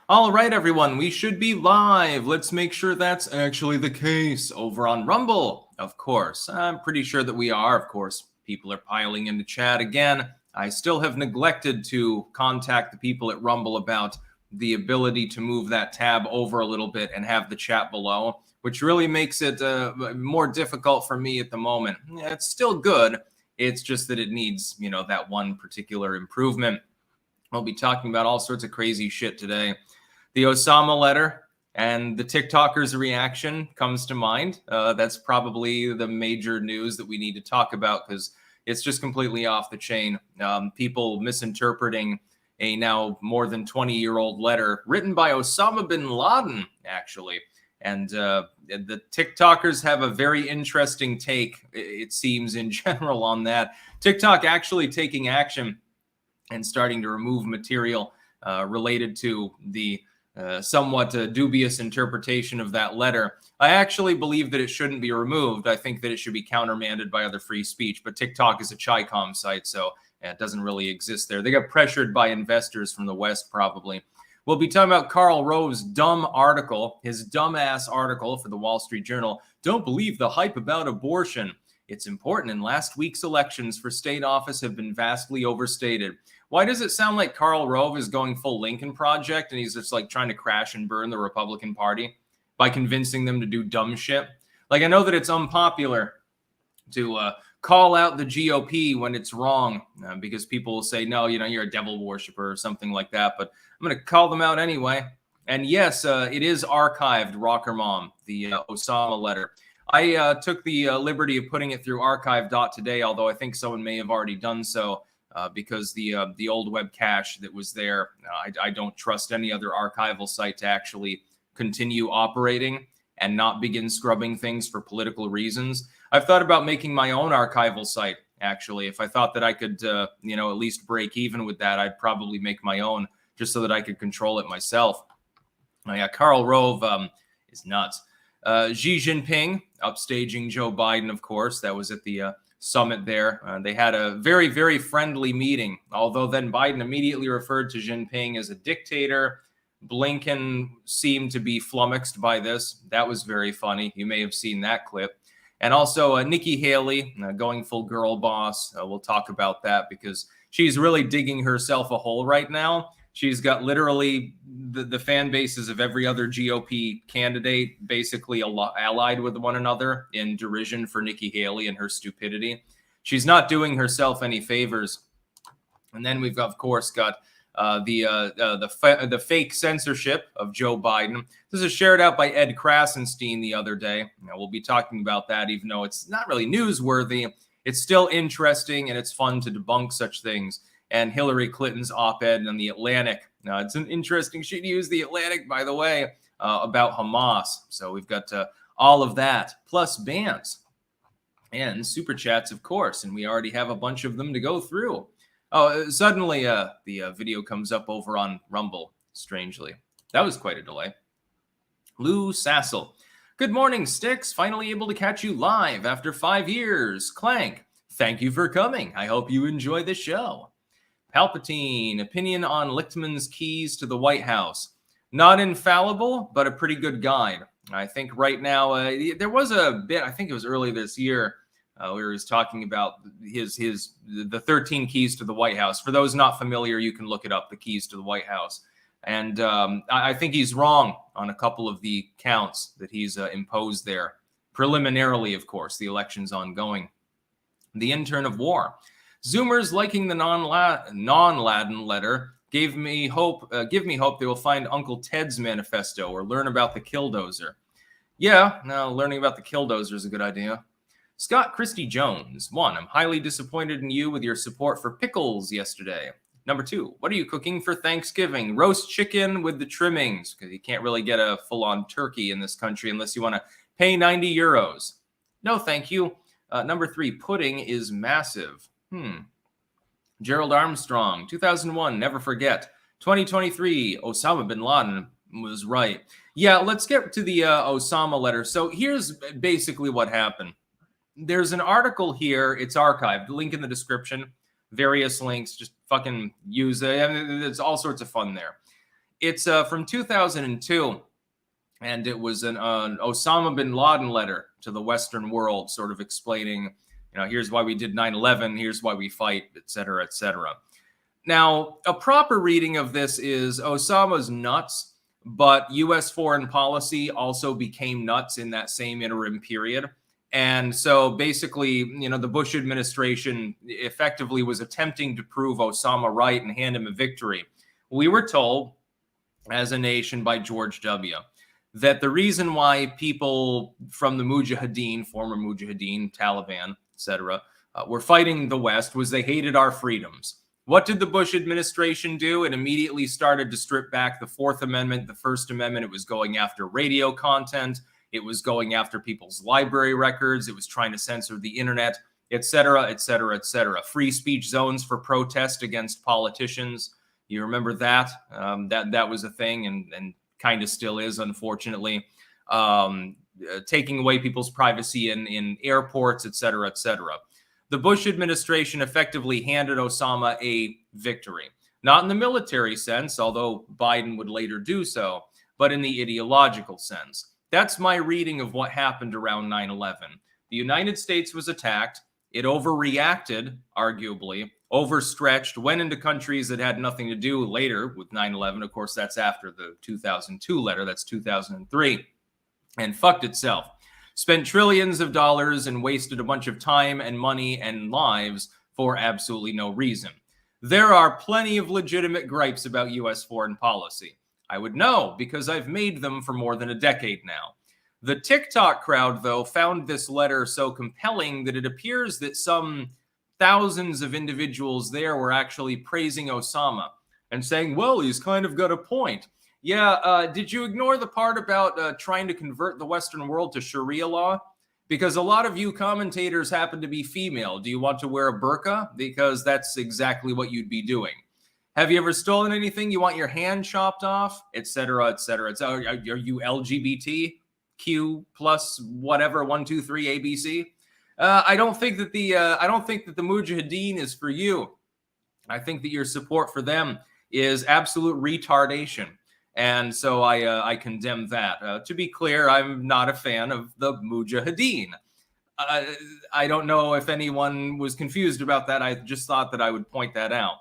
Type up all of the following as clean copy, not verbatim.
All right, everyone, we should be live. Let's make sure that's actually the case over on Rumble, of course. I'm pretty sure that we are, of course. People are piling into chat again. I still have neglected to contact the people at Rumble about the ability to move that tab over a little bit and have the chat below, which really makes it more difficult for me at the moment. It's still good. It's just that it needs, that one particular improvement. I'll be talking about all sorts of crazy shit today. The Osama letter and the TikToker's reaction comes to mind. That's probably the major news that we need to talk about because it's just completely off the chain. People misinterpreting a now more than 20-year-old letter written by Osama Bin Laden, actually. And the TikTokers have a very interesting take, it seems, in general on that. TikTok actually taking action and starting to remove material related to the somewhat dubious interpretation of that letter. I actually believe that it shouldn't be removed. I think that it should be countermanded by other free speech, but TikTok is a Chi-Com site, so it doesn't really exist there. They got pressured by investors from the West, probably. We'll be talking about Karl Rove's dumb article, his dumbass article for the Wall Street Journal. Don't believe the hype about abortion. It's important, and last week's elections for state office have been vastly overstated. Why does it sound like Karl Rove is going full Lincoln Project and he's just like trying to crash and burn the Republican Party by convincing them to do dumb shit? Like, I know that it's unpopular to call out the GOP when it's wrong because people will say, no, you're a devil worshiper or something like that. But I'm going to call them out anyway. And yes, it is archived, Rocker Mom, the Osama letter. I took the liberty of putting it through archive.today, although I think someone may have already done so. Because the old web cache that was there, I don't trust any other archival site to actually continue operating and not begin scrubbing things for political reasons. I've thought about making my own archival site, actually. If I thought that I could, at least break even with that, I'd probably make my own just so that I could control it myself. Yeah, Karl Rove is nuts. Xi Jinping upstaging Joe Biden, of course. That was at the summit there. They had a very, very friendly meeting, although then Biden immediately referred to Jinping as a dictator. Blinken seemed to be flummoxed by this. That was very funny. You may have seen that clip. And also Nikki Haley going full girl boss. We'll talk about that because she's really digging herself a hole right now. She's got literally the fan bases of every other GOP candidate basically allied with one another in derision for Nikki Haley and her stupidity. She's not doing herself any favors. And then we've, of course, got the fake censorship of Joe Biden. This is shared out by Ed Krasenstein the other day. We'll be talking about that, even though it's not really newsworthy. It's still interesting, and it's fun to debunk such things. And Hillary Clinton's op-ed on The Atlantic. It's an interesting sheet to use, The Atlantic, by the way, about Hamas. So we've got all of that, plus bans and super chats, of course. And we already have a bunch of them to go through. Oh, suddenly the video comes up over on Rumble, strangely. That was quite a delay. Lou Sassel. Good morning, Sticks. Finally able to catch you live after 5 years. Clank. Thank you for coming. I hope you enjoy the show. Palpatine, opinion on Lichtman's keys to the White House. Not infallible, but a pretty good guide. I think right now, there was a bit, I think it was early this year, where he was talking about the 13 keys to the White House. For those not familiar, you can look it up, the keys to the White House. And I think he's wrong on a couple of the counts that he's imposed there. Preliminarily, of course, the election's ongoing. The intern of war. Zoomers liking the non-Laden letter give me hope they will find Uncle Ted's manifesto or learn about the killdozer. Yeah, no, learning about the killdozer is a good idea. Scott Christie Jones. 1, I'm highly disappointed in you with your support for pickles yesterday. Number 2, what are you cooking for Thanksgiving? Roast chicken with the trimmings, because you can't really get a full-on turkey in this country unless you want to pay 90 euros. No, thank you. Number 3, pudding is massive. Gerald Armstrong, 2001, never forget. 2023, Osama Bin Laden was right. Yeah, let's get to the Osama letter. So here's basically what happened. There's an article here. It's archived. Link in the description. Various links. Just fucking use it. I mean, there's all sorts of fun there. It's from 2002. And it was an Osama bin Laden letter to the Western world, sort of explaining, here's why we did 9/11, here's why we fight, et cetera, et cetera. Now, a proper reading of this is Osama's nuts, but U.S. foreign policy also became nuts in that same interim period. And so basically, the Bush administration effectively was attempting to prove Osama right and hand him a victory. We were told, as a nation, by George W., that the reason why people from the Mujahideen, former Mujahideen, Taliban, etc., were fighting the West was they hated our freedoms. What did the Bush administration do? It immediately started to strip back the Fourth Amendment, the First Amendment. It was going after radio content. It was going after people's library records. It was trying to censor the internet, etc., etc., etc. Free speech zones for protest against politicians. You remember that? That was a thing, and kind of still is, unfortunately. Taking away people's privacy in airports, et cetera, et cetera. The Bush administration effectively handed Osama a victory. Not in the military sense, although Biden would later do so, but in the ideological sense. That's my reading of what happened around 9/11. The United States was attacked. It overreacted, arguably, overstretched, went into countries that had nothing to do later with 9/11. Of course, that's after the 2002 letter. That's 2003. And fucked itself. Spent trillions of dollars and wasted a bunch of time and money and lives for absolutely no reason. There are plenty of legitimate gripes about U.S. foreign policy. I would know because I've made them for more than a decade now. The TikTok crowd, though, found this letter so compelling that it appears that some thousands of individuals there were actually praising Osama and saying, well, he's kind of got a point. Yeah, did you ignore the part about trying to convert the Western world to Sharia law? Because a lot of you commentators happen to be female. Do you want to wear a burqa? Because that's exactly what you'd be doing. Have you ever stolen anything? You want your hand chopped off, et cetera, et cetera. Are you LGBTQ plus whatever 1, 2, 3 ABC? I don't think that the Mujahideen is for you. I think that your support for them is absolute retardation, and so I condemn that. To be clear, I'm not a fan of the Mujahideen. I don't know if anyone was confused about that. I just thought that I would point that out.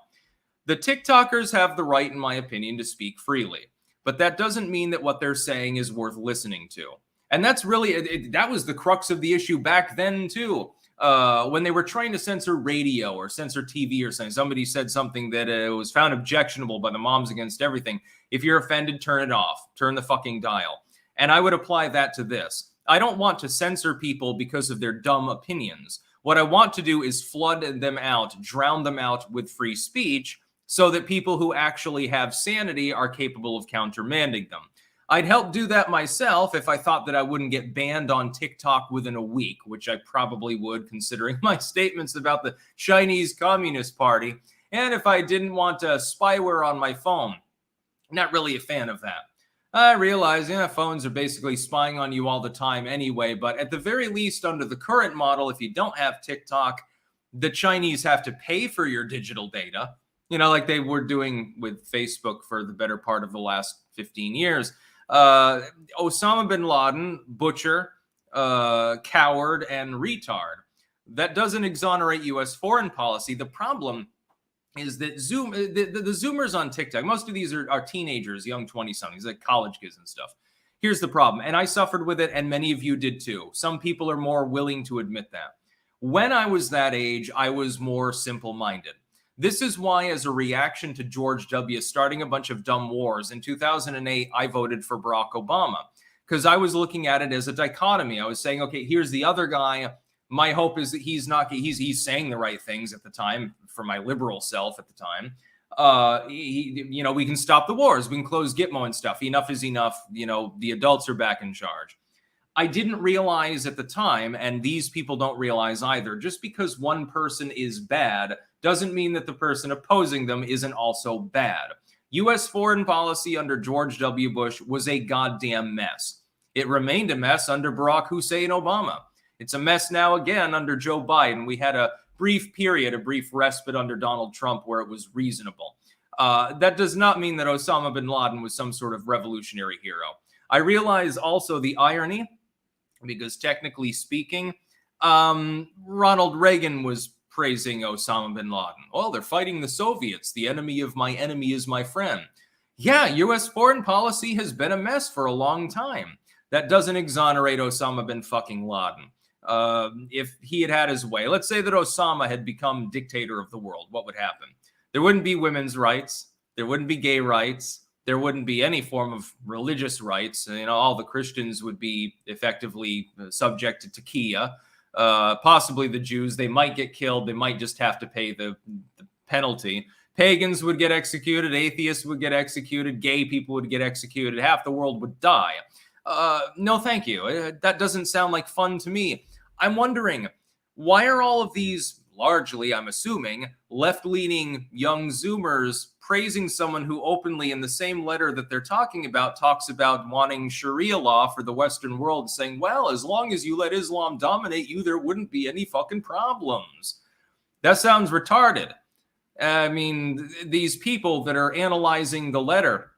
The TikTokers have the right, in my opinion, to speak freely, but that doesn't mean that what they're saying is worth listening to. And that's really, that was the crux of the issue back then, too. When they were trying to censor radio or censor TV or something, somebody said something that was found objectionable by the Moms Against Everything. If you're offended, turn it off. Turn the fucking dial. And I would apply that to this. I don't want to censor people because of their dumb opinions. What I want to do is flood them out, drown them out with free speech so that people who actually have sanity are capable of countermanding them. I'd help do that myself if I thought that I wouldn't get banned on TikTok within a week, which I probably would, considering my statements about the Chinese Communist Party, and if I didn't want spyware on my phone. Not really a fan of that. I realize, phones are basically spying on you all the time anyway, but at the very least, under the current model, if you don't have TikTok, the Chinese have to pay for your digital data, like they were doing with Facebook for the better part of the last 15 years. Osama bin Laden, butcher, coward, and retard. That doesn't exonerate U.S. foreign policy. The problem is that the Zoomers on TikTok, most of these are teenagers, young 20-somethings, like college kids and stuff. Here's the problem, and I suffered with it, and many of you did too. Some people are more willing to admit that. When I was that age, I was more simple-minded. This is why, as a reaction to George W. starting a bunch of dumb wars, in 2008, I voted for Barack Obama, because I was looking at it as a dichotomy. I was saying, okay, here's the other guy. My hope is that he's saying the right things at the time, for my liberal self at the time. We can stop the wars. We can close Gitmo and stuff. Enough is enough. The adults are back in charge. I didn't realize at the time, and these people don't realize either, just because one person is bad doesn't mean that the person opposing them isn't also bad. U.S. foreign policy under George W. Bush was a goddamn mess. It remained a mess under Barack Hussein Obama. It's a mess now again under Joe Biden. We had a brief period, a brief respite under Donald Trump where it was reasonable. That does not mean that Osama bin Laden was some sort of revolutionary hero. I realize also the irony, because technically speaking, Ronald Reagan was praising Osama bin Laden. Oh, they're fighting the Soviets. The enemy of my enemy is my friend. Yeah, U.S. foreign policy has been a mess for a long time. That doesn't exonerate Osama bin fucking Laden. If he had had his way, let's say that Osama had become dictator of the world, what would happen? There wouldn't be women's rights. There wouldn't be gay rights. There wouldn't be any form of religious rights. You know, all the Christians would be effectively subjected to Taqiyya. Possibly the Jews, they might get killed. They might just have to pay the penalty. Pagans would get executed. Atheists would get executed. Gay people would get executed. Half the world would die. No, thank you. That doesn't sound like fun to me. I'm wondering, why are all of these, largely, I'm assuming, left-leaning young Zoomers praising someone who openly, in the same letter that they're talking about, talks about wanting Sharia law for the Western world, saying, well, as long as you let Islam dominate you, there wouldn't be any fucking problems. That sounds retarded. I mean, these people that are analyzing the letter,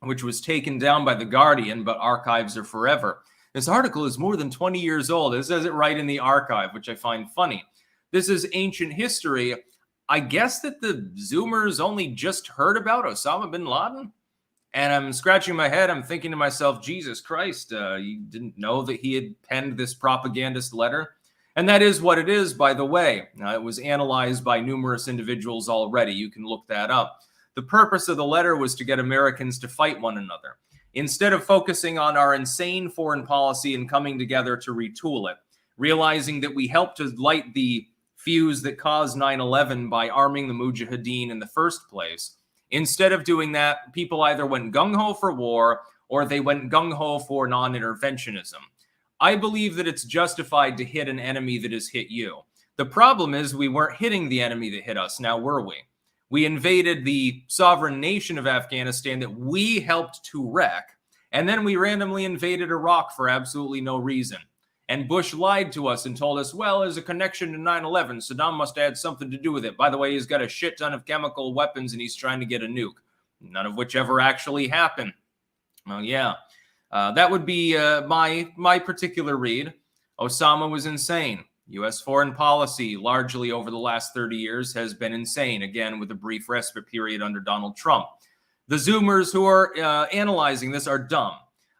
which was taken down by The Guardian, but archives are forever. This article is more than 20 years old. It says it right in the archive, which I find funny. This is ancient history. I guess that the Zoomers only just heard about Osama bin Laden. And I'm scratching my head. I'm thinking to myself, Jesus Christ, you didn't know that he had penned this propagandist letter? And that is what it is, by the way. It was analyzed by numerous individuals already. You can look that up. The purpose of the letter was to get Americans to fight one another. Instead of focusing on our insane foreign policy and coming together to retool it, realizing that we helped to light the fuse that caused 9/11 by arming the Mujahideen in the first place, instead of doing that, people either went gung-ho for war or they went gung-ho for non-interventionism. I believe that it's justified to hit an enemy that has hit you. The problem is we weren't hitting the enemy that hit us, now were we? We invaded the sovereign nation of Afghanistan that we helped to wreck, and then we randomly invaded Iraq for absolutely no reason. And Bush lied to us and told us, well, there's a connection to 9/11. Saddam must have had something to do with it. By the way, he's got a shit ton of chemical weapons and he's trying to get a nuke, none of which ever actually happened. Well, yeah, that would be my particular read. Osama was insane. U.S. foreign policy, largely over the last 30 years, has been insane, again, with a brief respite period under Donald Trump. The Zoomers who are analyzing this are dumb.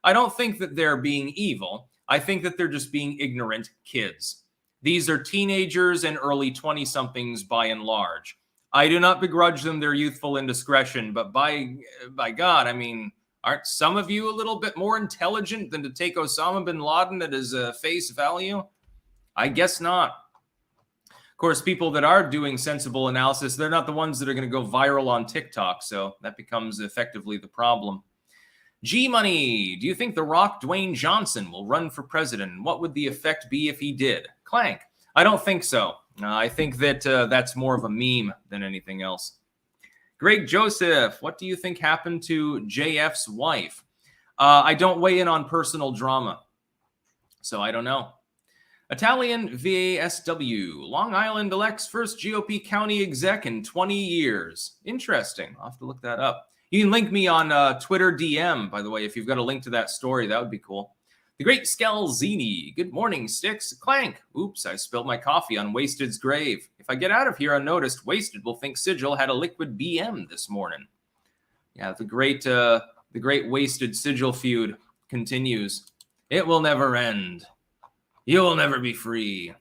I don't think that they're being evil. I think that they're just being ignorant kids. These are teenagers and early 20-somethings by and large. I do not begrudge them their youthful indiscretion, but by God, I mean, aren't some of you a little bit more intelligent than to take Osama bin Laden at his face value? I guess not. Of course, people that are doing sensible analysis, they're not the ones that are going to go viral on TikTok, so that becomes effectively the problem. G-Money, do you think The Rock Dwayne Johnson will run for president? What would the effect be if he did? Clank, I don't think so. I think that that's more of a meme than anything else. Greg Joseph, what do you think happened to JF's wife? I don't weigh in on personal drama, so I don't know. Italian VASW, Long Island elects first GOP county exec in 20 years. Interesting. I'll have to look that up. You can link me on Twitter DM, by the way, if you've got a link to that story. That would be cool. The Great Scalzini, good morning, Sticks. Clank. Oops, I spilled my coffee on Wasted's grave. If I get out of here unnoticed, Wasted will think Sigil had a liquid BM this morning. Yeah, the great Wasted Sigil feud continues. It will never end. You will never be free.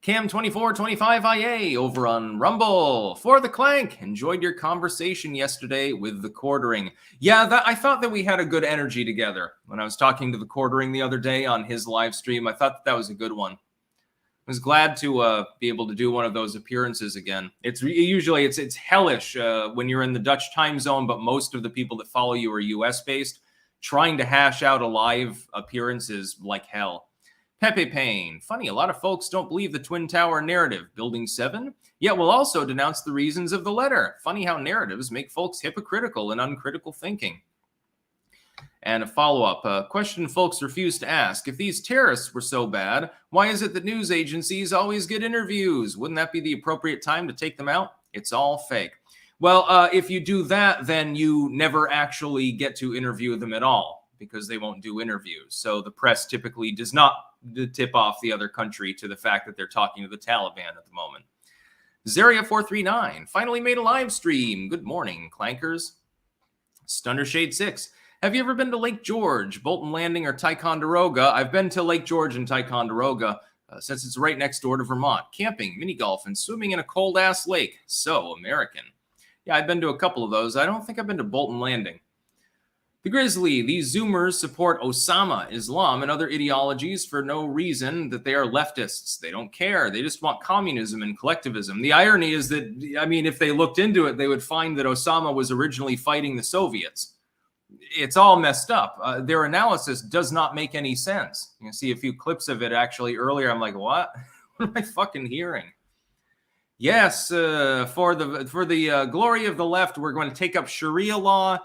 Cam2425IA over on Rumble. For the Clank, enjoyed your conversation yesterday with the Quartering. Yeah, I thought that we had a good energy together. When I was talking to the Quartering the other day on his live stream, I thought that was a good one. I was glad to be able to do one of those appearances again. It's hellish when you're in the Dutch time zone, but most of the people that follow you are US-based. Trying to hash out a live appearance is like hell. Pepe Payne. Funny, a lot of folks don't believe the Twin Tower narrative. Building 7? Yet will also denounce the reasons of the letter. Funny how narratives make folks hypocritical and uncritical thinking. And a follow-up question folks refuse to ask. If these terrorists were so bad, why is it that news agencies always get interviews? Wouldn't that be the appropriate time to take them out? It's all fake. Well, if you do that, then you never actually get to interview them at all because they won't do interviews. So the press typically does not tip off the other country to the fact that they're talking to the Taliban at the moment. Zaria439 finally made a live stream. Good morning, clankers. Stunnershade6. Have you ever been to Lake George, Bolton Landing, or Ticonderoga? I've been to Lake George and Ticonderoga since it's right next door to Vermont. Camping, mini golf, and swimming in a cold-ass lake. So American. Yeah, I've been to a couple of those. I don't think I've been to Bolton Landing. The Grizzly, these Zoomers support Osama, Islam, and other ideologies for no reason that they are leftists. They don't care. They just want communism and collectivism. The irony is that, I mean, if they looked into it, they would find that Osama was originally fighting the Soviets. It's all messed up. Their analysis does not make any sense. You can see a few clips of it actually earlier. I'm like, what? What am I fucking hearing? Yes, for the glory of the left, we're going to take up Sharia law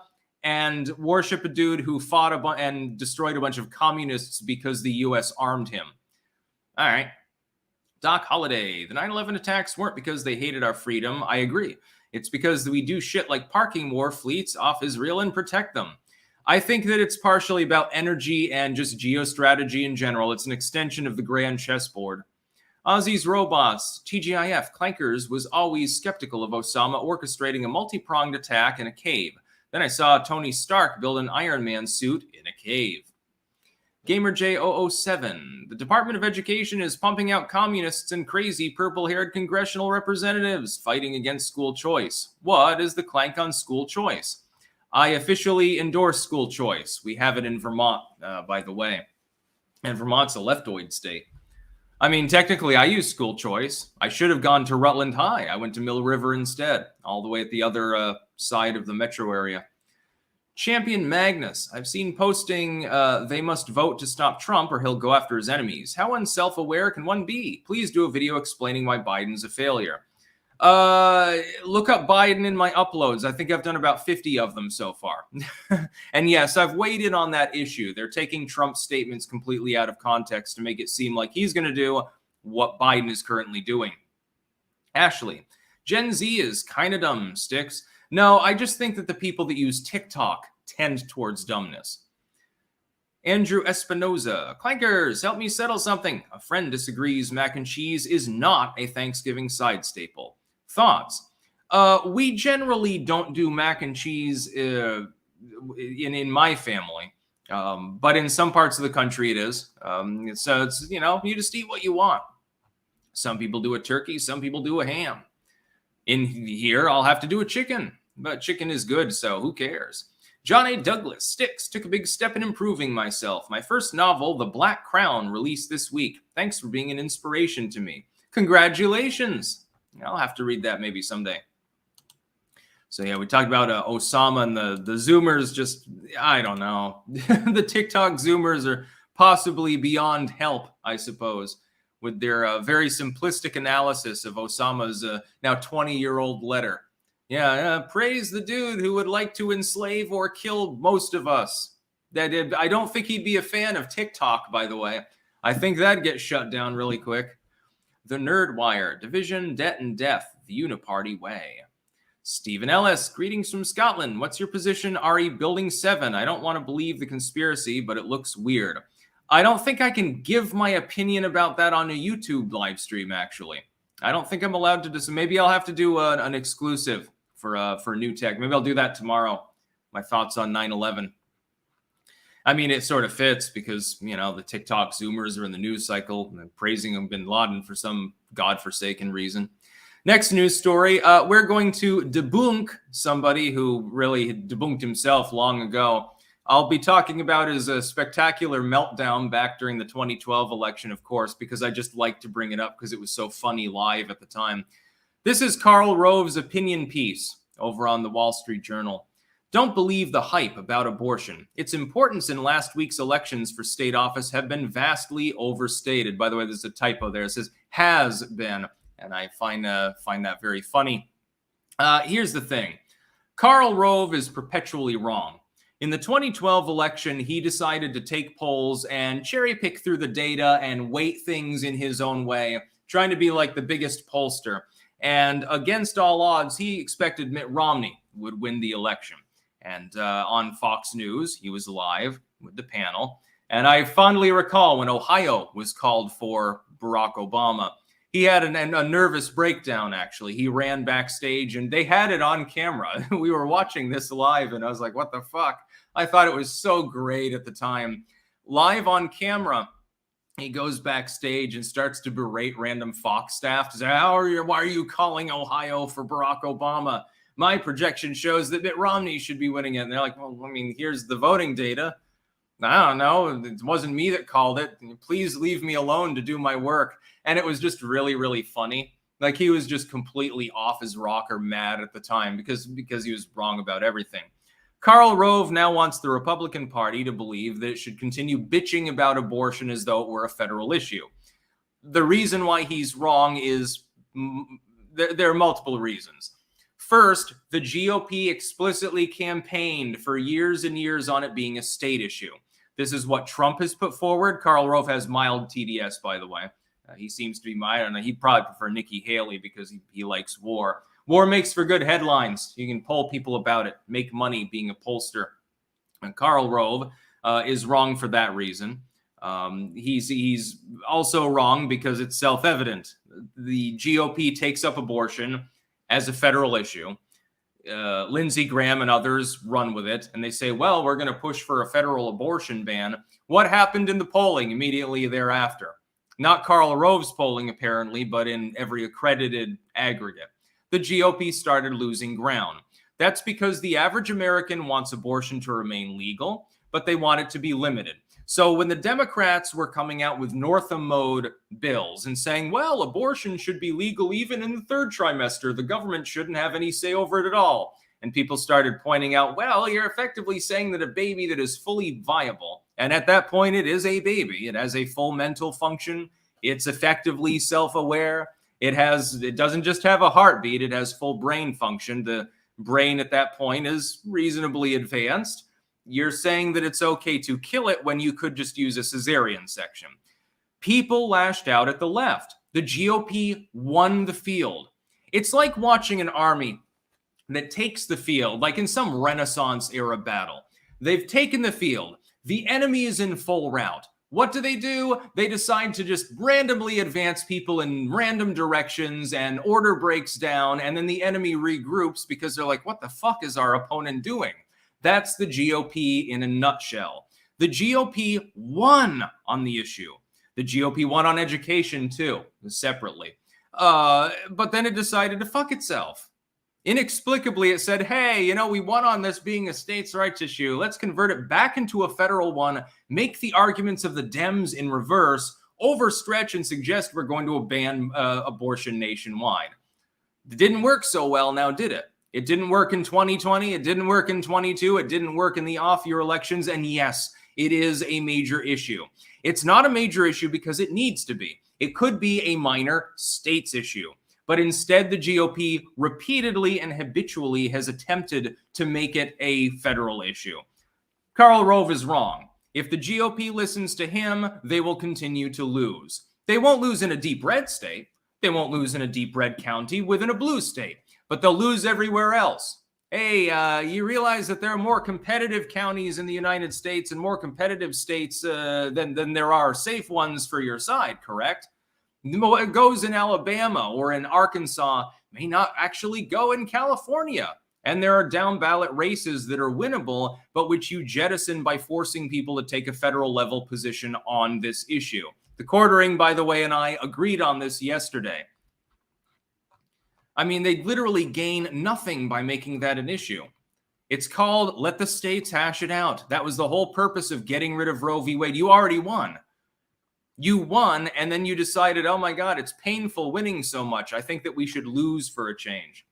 and worship a dude who fought and destroyed a bunch of communists because the U.S. armed him. All right. Doc Holliday, the 9/11 attacks weren't because they hated our freedom. I agree. It's because we do shit like parking war fleets off Israel and protect them. I think that it's partially about energy and just geostrategy in general. It's an extension of the grand chessboard. Ozzy's Robots, TGIF, Clankers was always skeptical of Osama orchestrating a multi-pronged attack in a cave. Then I saw Tony Stark build an Iron Man suit in a cave. GamerJ007, the Department of Education is pumping out communists and crazy purple-haired congressional representatives fighting against school choice. What is the clank on school choice? I officially endorse school choice. We have it in Vermont, by the way. And Vermont's a leftoid state. I mean, technically, I use school choice. I should have gone to Rutland High. I went to Mill River instead, all the way at the other side of the metro area. Champion Magnus, I've seen posting, they must vote to stop Trump or he'll go after his enemies. How unself-aware can one be? Please do a video explaining why Biden's a failure. Look up Biden in my uploads. I think I've done about 50 of them so far. And yes, I've weighed in on that issue. They're taking Trump's statements completely out of context to make it seem like he's going to do what Biden is currently doing. Ashley, Gen Z is kind of dumb, Sticks. No, I just think that the people that use TikTok tend towards dumbness. Andrew Espinoza, Clankers, help me settle something. A friend disagrees mac and cheese is not a Thanksgiving side staple. Thoughts? We generally don't do mac and cheese in my family, but in some parts of the country it is. So it's, you know, you just eat what you want. Some people do a turkey, some people do a ham. In here, I'll have to do a chicken, but chicken is good, so who cares? John A. Douglas, Sticks, took a big step in improving myself. My first novel, The Black Crown, released this week. Thanks for being an inspiration to me. Congratulations. I'll have to read that maybe someday. So yeah, we talked about Osama and the Zoomers. Just, I don't know. The TikTok Zoomers are possibly beyond help, I suppose, with their very simplistic analysis of Osama's now 20-year-old letter. Yeah, praise the dude who would like to enslave or kill most of us. I don't think he'd be a fan of TikTok, by the way. I think that'd get shut down really quick. The Nerd Wire, Division, Debt, and Death, the Uniparty Way. Stephen Ellis, greetings from Scotland. What's your position, RE Building 7? I don't want to believe the conspiracy, but it looks weird. I don't think I can give my opinion about that on a YouTube live stream, actually. I don't think I'm allowed to do. Maybe I'll have to do an exclusive for New Tech. Maybe I'll do that tomorrow. My thoughts on 9/11. I mean, it sort of fits because, you know, the TikTok Zoomers are in the news cycle and praising Bin Laden for some godforsaken reason. Next news story, we're going to debunk somebody who really debunked himself long ago. I'll be talking about his spectacular meltdown back during the 2012 election, of course, because I just like to bring it up because it was so funny live at the time. This is Karl Rove's opinion piece over on the Wall Street Journal. Don't believe the hype about abortion. Its importance in last week's elections for state office have been vastly overstated. By the way, there's a typo there. It says has been, and I find that very funny. Here's the thing. Karl Rove is perpetually wrong. In the 2012 election, he decided to take polls and cherry pick through the data and weight things in his own way, trying to be like the biggest pollster. And against all odds, he expected Mitt Romney would win the election. And on Fox News, he was live with the panel. And I fondly recall when Ohio was called for Barack Obama, he had a nervous breakdown, actually. He ran backstage, and they had it on camera. We were watching this live, and I was like, what the fuck? I thought it was so great at the time. Live on camera, he goes backstage and starts to berate random Fox staff to say, why are you calling Ohio for Barack Obama? My projection shows that Mitt Romney should be winning it. And they're like, well, I mean, here's the voting data. I don't know. It wasn't me that called it. Please leave me alone to do my work. And it was just really, really funny. Like, he was just completely off his rocker mad at the time because he was wrong about everything. Karl Rove now wants the Republican Party to believe that it should continue bitching about abortion as though it were a federal issue. The reason why he's wrong is there are multiple reasons. First, the GOP explicitly campaigned for years and years on it being a state issue. This is what Trump has put forward. Karl Rove has mild TDS, by the way. He seems to be I don't know. He'd probably prefer Nikki Haley because he likes war. War makes for good headlines. You can poll people about it, make money being a pollster. And Karl Rove is wrong for that reason. He's also wrong because it's self-evident. The GOP takes up abortion as a federal issue. Lindsey Graham and others run with it, and they say, well, we're going to push for a federal abortion ban. What happened in the polling immediately thereafter? Not Karl Rove's polling, apparently, but in every accredited aggregate. The GOP started losing ground. That's because the average American wants abortion to remain legal, but they want it to be limited. So when the Democrats were coming out with Northam mode bills and saying, well, abortion should be legal even in the third trimester, the government shouldn't have any say over it at all. And people started pointing out, well, you're effectively saying that a baby that is fully viable, and at that point it is a baby, it has a full mental function, it's effectively self-aware, it doesn't just have a heartbeat, it has full brain function. The brain at that point is reasonably advanced. You're saying that it's okay to kill it when you could just use a cesarean section. People lashed out at the left. The GOP won the field. It's like watching an army that takes the field, like in some Renaissance era battle. They've taken the field. The enemy is in full rout. What do? They decide to just randomly advance people in random directions, and order breaks down, and then the enemy regroups because they're like, what the fuck is our opponent doing? That's the GOP in a nutshell. The GOP won on the issue. The GOP won on education too, separately. But then it decided to fuck itself. Inexplicably, it said, hey, we won on this being a states' rights issue. Let's convert it back into a federal one, make the arguments of the Dems in reverse, overstretch and suggest we're going to ban abortion nationwide. It didn't work so well now, did it? It didn't work in 2020. It didn't work in 22. It didn't work in the off-year elections. And yes, it is a major issue. It's not a major issue because it needs to be. It could be a minor states issue. But instead, the GOP repeatedly and habitually has attempted to make it a federal issue. Karl Rove is wrong. If the GOP listens to him, they will continue to lose. They won't lose in a deep red state. They won't lose in a deep red county within a blue state. But they'll lose everywhere else. Hey, you realize that there are more competitive counties in the United States and more competitive states than there are safe ones for your side, correct? What goes in Alabama or in Arkansas may not actually go in California. And there are down ballot races that are winnable, but which you jettison by forcing people to take a federal level position on this issue. The Quartering, by the way, and I agreed on this yesterday. I mean, they literally gain nothing by making that an issue. It's called let the states hash it out. That was the whole purpose of getting rid of Roe v. Wade. You already won. You won, and then you decided, oh my God, it's painful winning so much. I think that we should lose for a change.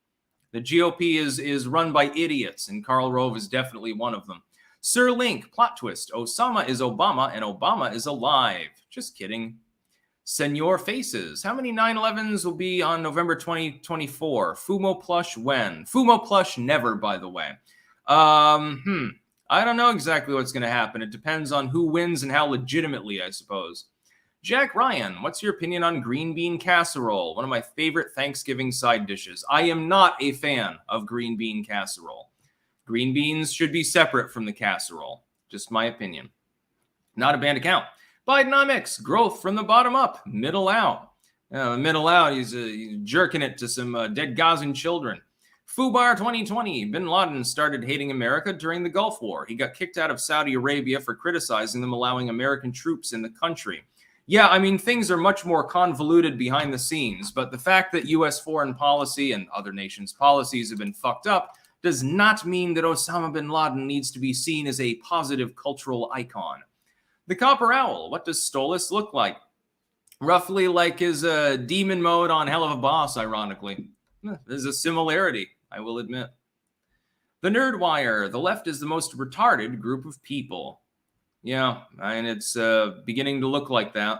The GOP is run by idiots, and Karl Rove is definitely one of them. Sir Link, plot twist. Osama is Obama, and Obama is alive. Just kidding. Senor Faces. How many 9/11s will be on November 2024? Fumo Plush when? Fumo Plush never, by the way. I don't know exactly what's going to happen. It depends on who wins and how legitimately, I suppose. Jack Ryan, what's your opinion on green bean casserole? One of my favorite Thanksgiving side dishes. I am not a fan of green bean casserole. Green beans should be separate from the casserole. Just my opinion. Not a banned account. Bidenomics, growth from the bottom up, middle out. Middle out, he's jerking it to some dead Gazan children. Fubar 2020, Bin Laden started hating America during the Gulf War. He got kicked out of Saudi Arabia for criticizing them allowing American troops in the country. Yeah, I mean, things are much more convoluted behind the scenes, but the fact that U.S. foreign policy and other nations' policies have been fucked up does not mean that Osama Bin Laden needs to be seen as a positive cultural icon. The Copper Owl, what does Stolas look like? Roughly like his demon mode on Hell of a Boss, ironically. There's a similarity, I will admit. The Nerdwire, the left is the most retarded group of people. Yeah, and it's beginning to look like that.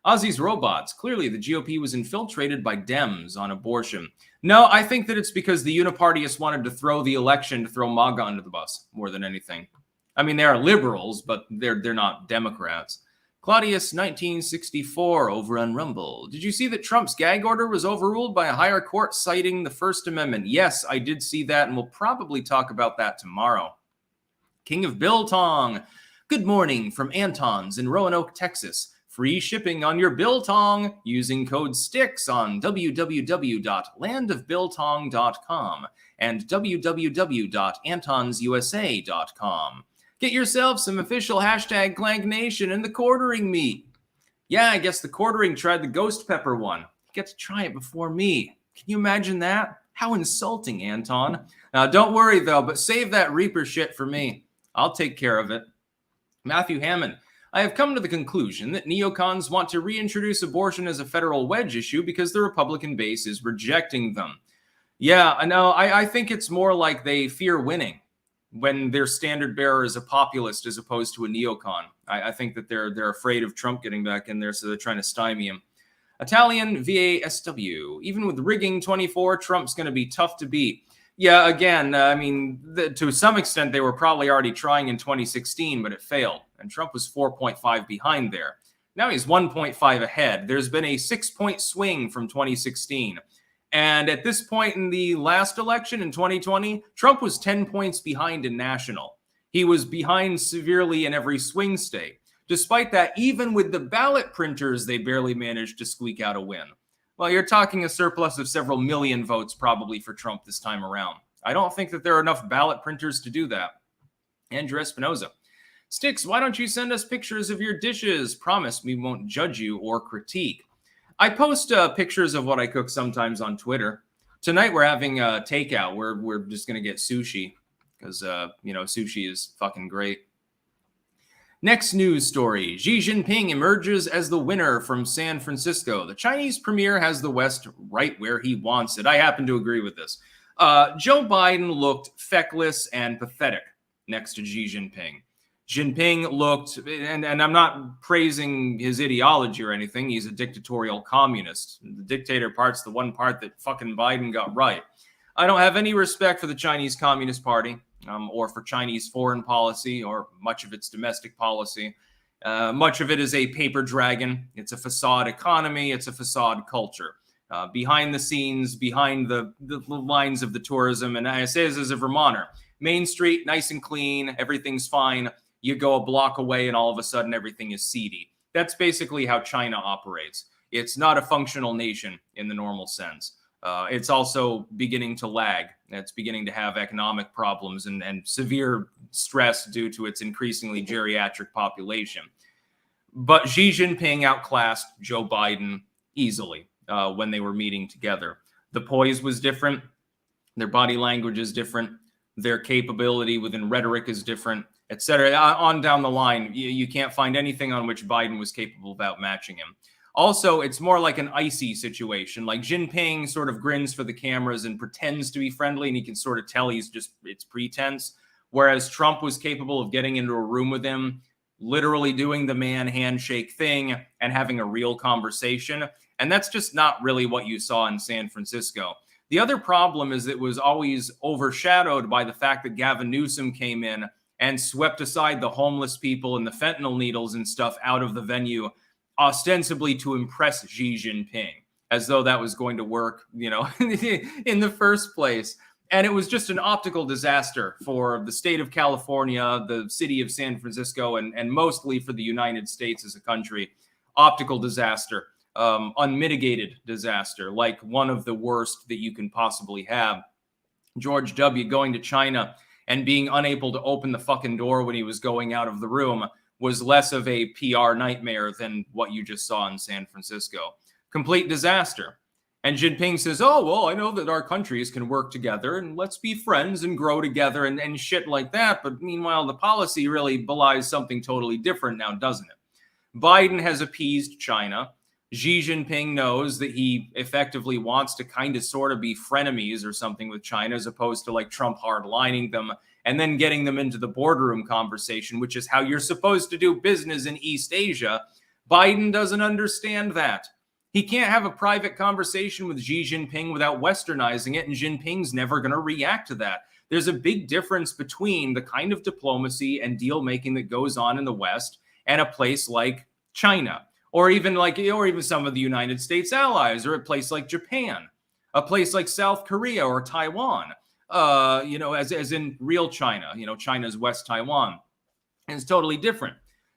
Ozzy's Robots, clearly the GOP was infiltrated by Dems on abortion. No, I think that it's because the Unipartyists wanted to throw the election to throw MAGA under the bus more than anything. I mean, they are liberals, but they're not Democrats. Claudius 1964 over on Rumble. Did you see that Trump's gag order was overruled by a higher court citing the First Amendment? Yes, I did see that, and we'll probably talk about that tomorrow. King of Biltong. Good morning from Anton's in Roanoke, Texas. Free shipping on your Biltong using code STICKS on www.landofbiltong.com and www.antonsusa.com. Get yourself some official hashtag Clank Nation and the quartering meat. Yeah, I guess the quartering tried the ghost pepper one. You get to try it before me. Can you imagine that? How insulting, Anton. Now, don't worry, though, but save that Reaper shit for me. I'll take care of it. Matthew Hammond. I have come to the conclusion that neocons want to reintroduce abortion as a federal wedge issue because the Republican base is rejecting them. Yeah, no, I think it's more like they fear winning when their standard bearer is a populist as opposed to a neocon. I think that they're afraid of Trump getting back in there, so they're trying to stymie him. Italian VASW. Even with rigging 24, Trump's going to be tough to beat. Yeah, again, I mean, to some extent, they were probably already trying in 2016, but it failed. And Trump was 4.5 behind there. Now he's 1.5 ahead. There's been a 6-point swing from 2016. And at this point in the last election in 2020, Trump was 10 points behind in national. He was behind severely in every swing state. Despite that, even with the ballot printers, they barely managed to squeak out a win. Well, you're talking a surplus of several million votes probably for Trump this time around. I don't think that there are enough ballot printers to do that. Andrew Espinoza. Sticks, why don't you send us pictures of your dishes? Promise we won't judge you or critique. I post pictures of what I cook sometimes on Twitter. Tonight we're having takeout. We're just going to get sushi because, sushi is fucking great. Next news story. Xi Jinping emerges as the winner from San Francisco. The Chinese premier has the West right where he wants it. I happen to agree with this. Joe Biden looked feckless and pathetic next to Xi Jinping. Jinping looked, and I'm not praising his ideology or anything. He's a dictatorial communist. The dictator part's the one part that fucking Biden got right. I don't have any respect for the Chinese Communist Party or for Chinese foreign policy or much of its domestic policy. Much of it is a paper dragon. It's a facade economy. It's a facade culture. Behind the scenes, behind the lines of the tourism. And I say this as a Vermonter. Main Street, nice and clean. Everything's fine. You go a block away and all of a sudden everything is seedy. That's basically how China operates. It's not a functional nation in the normal sense. It's also beginning to lag. It's beginning to have economic problems and severe stress due to its increasingly geriatric population. But Xi Jinping outclassed Joe Biden easily when they were meeting together. The poise was different. Their body language is different. Their capability within rhetoric is different, etc. On down the line, you can't find anything on which Biden was capable of outmatching him. Also, it's more like an icy situation. Like Jinping sort of grins for the cameras and pretends to be friendly, and you can sort of tell it's pretense. Whereas Trump was capable of getting into a room with him, literally doing the man handshake thing and having a real conversation. And that's just not really what you saw in San Francisco. The other problem is it was always overshadowed by the fact that Gavin Newsom came in and swept aside the homeless people and the fentanyl needles and stuff out of the venue ostensibly to impress Xi Jinping, as though that was going to work, in the first place. And it was just an optical disaster for the state of California, the city of San Francisco, and mostly for the United States as a country. Optical disaster, unmitigated disaster, like one of the worst that you can possibly have. George W. going to China and being unable to open the fucking door when he was going out of the room was less of a PR nightmare than what you just saw in San Francisco. Complete disaster. And Jinping says, oh, well, I know that our countries can work together and let's be friends and grow together and shit like that. But meanwhile, the policy really belies something totally different now, doesn't it? Biden has appeased China. Xi Jinping knows that he effectively wants to kind of sort of be frenemies or something with China, as opposed to like Trump hardlining them and then getting them into the boardroom conversation, which is how you're supposed to do business in East Asia. Biden doesn't understand that. He can't have a private conversation with Xi Jinping without westernizing it, and Jinping's never going to react to that. There's a big difference between the kind of diplomacy and deal-making that goes on in the West and a place like China, or even some of the United States allies, or a place like Japan, a place like South Korea or Taiwan, as in real China, China's West Taiwan. And it's totally different.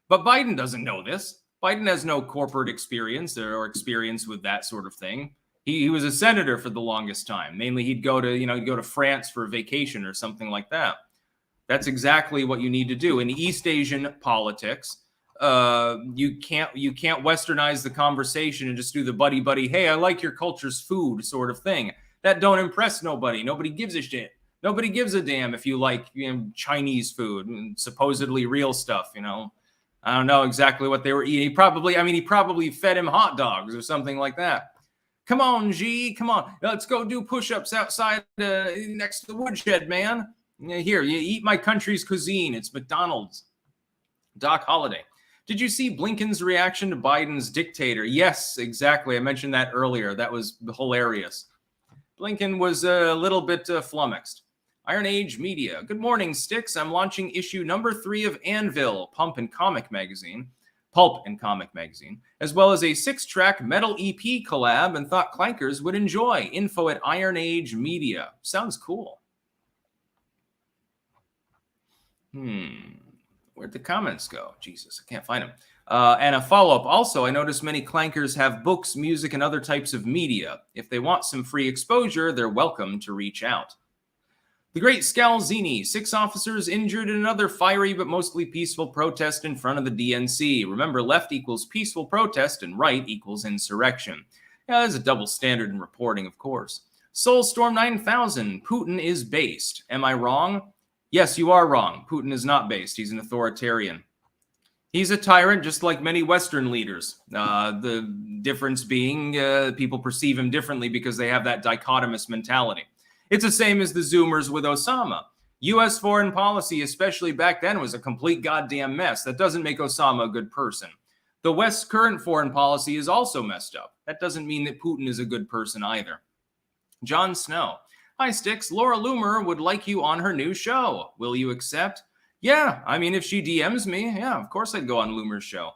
But Biden doesn't know this. Biden has no corporate experience or experience with that sort of thing. He was a senator for the longest time. Mainly he'd go to France for a vacation or something like that. That's exactly what you need to do. In East Asian politics, you can't westernize the conversation and just do the buddy, hey, I like your culture's food sort of thing. That don't impress nobody. Nobody gives a shit. Nobody gives a damn if you like Chinese food and supposedly real stuff, I don't know exactly what they were eating. He probably fed him hot dogs or something like that. Come on, Xi, come on. Let's go do push-ups outside next to the woodshed, man. Here, you eat my country's cuisine. It's McDonald's. Doc Holliday. Did you see Blinken's reaction to Biden's dictator? Yes, exactly. I mentioned that earlier. That was hilarious. Blinken was a little bit flummoxed. Iron Age Media. Good morning, Sticks. I'm launching issue number 3 of Anvil, Pulp and Comic Magazine, as well as a 6-track metal EP collab, and thought Clankers would enjoy. Info at Iron Age Media. Sounds cool. Where'd the comments go? Jesus, I can't find them. And a follow-up. Also, I noticed many Clankers have books, music, and other types of media. If they want some free exposure, they're welcome to reach out. The Great Scalzini, 6 officers injured in another fiery but mostly peaceful protest in front of the DNC. Remember, left equals peaceful protest and right equals insurrection. Yeah, there's a double standard in reporting, of course. Soulstorm 9000, Putin is based. Am I wrong? Yes, you are wrong. Putin is not based. He's an authoritarian. He's a tyrant, just like many Western leaders. The difference being people perceive him differently because they have that dichotomous mentality. It's the same as the Zoomers with Osama. U.S. foreign policy, especially back then, was a complete goddamn mess. That doesn't make Osama a good person. The West's current foreign policy is also messed up. That doesn't mean that Putin is a good person either. Jon Snow. Hi, Sticks. Laura Loomer would like you on her new show. Will you accept? Yeah, if she DMs me, yeah, of course I'd go on Loomer's show.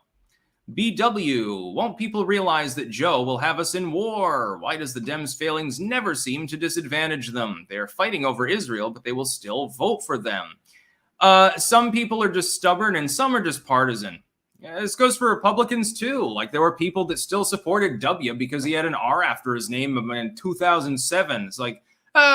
BW, won't people realize that Joe will have us in war? Why does the Dems' failings never seem to disadvantage them? They are fighting over Israel, but they will still vote for them. Some people are just stubborn and some are just partisan. Yeah, this goes for Republicans too. Like there were people that still supported W because he had an R after his name in 2007. It's like,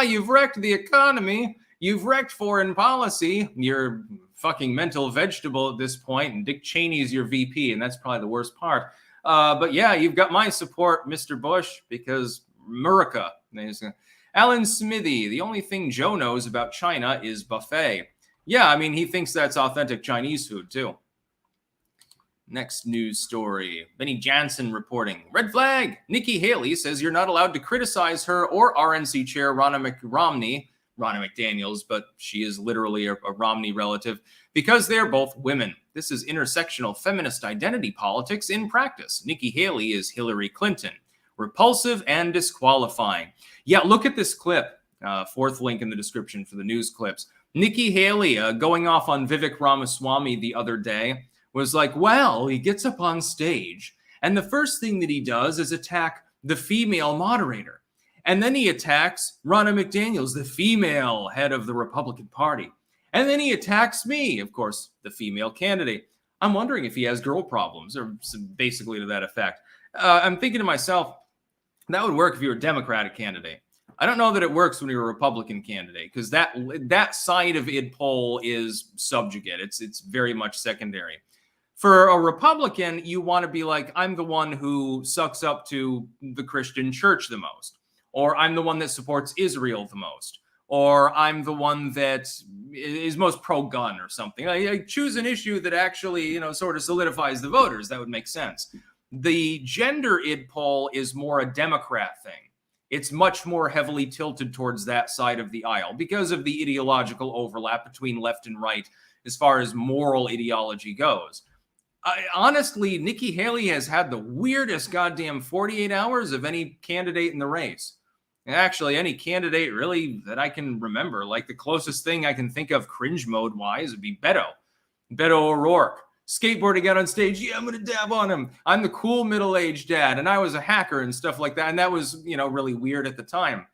you've wrecked the economy. You've wrecked foreign policy. You're fucking mental vegetable at this point, and Dick Cheney's your VP, and that's probably the worst part. But yeah, you've got my support, Mr. Bush, because America. Alan Smithy, the only thing Joe knows about China is buffet. Yeah, he thinks that's authentic Chinese food, too. Next news story. Benny Jansen reporting. Red flag! Nikki Haley says you're not allowed to criticize her or RNC chair Ronna McDaniels, but she is literally a Romney relative, because they're both women. This is intersectional feminist identity politics in practice. Nikki Haley is Hillary Clinton. Repulsive and disqualifying. Yeah, look at this clip. 4th link in the description for the news clips. Nikki Haley going off on Vivek Ramaswamy the other day was like, well, he gets up on stage And the first thing that he does is attack the female moderator. And then he attacks Ronna McDaniels, the female head of the Republican Party. And then he attacks me, of course, the female candidate. I'm wondering if he has girl problems, or basically to that effect. I'm thinking to myself, that would work if you were a Democratic candidate. I don't know that it works when you're a Republican candidate, because that side of id poll is subjugate. It's very much secondary. For a Republican, you want to be like, I'm the one who sucks up to the Christian church the most, or I'm the one that supports Israel the most, or I'm the one that is most pro-gun or something. I choose an issue that actually, sort of solidifies the voters. That would make sense. The gender id poll is more a Democrat thing. It's much more heavily tilted towards that side of the aisle because of the ideological overlap between left and right as far as moral ideology goes. Honestly, Nikki Haley has had the weirdest goddamn 48 hours of any candidate in the race. Actually, any candidate really that I can remember. Like the closest thing I can think of cringe mode wise would be Beto O'Rourke. Skateboarding out on stage. Yeah, I'm going to dab on him. I'm the cool middle-aged dad. And I was a hacker and stuff like that. And that was, really weird at the time.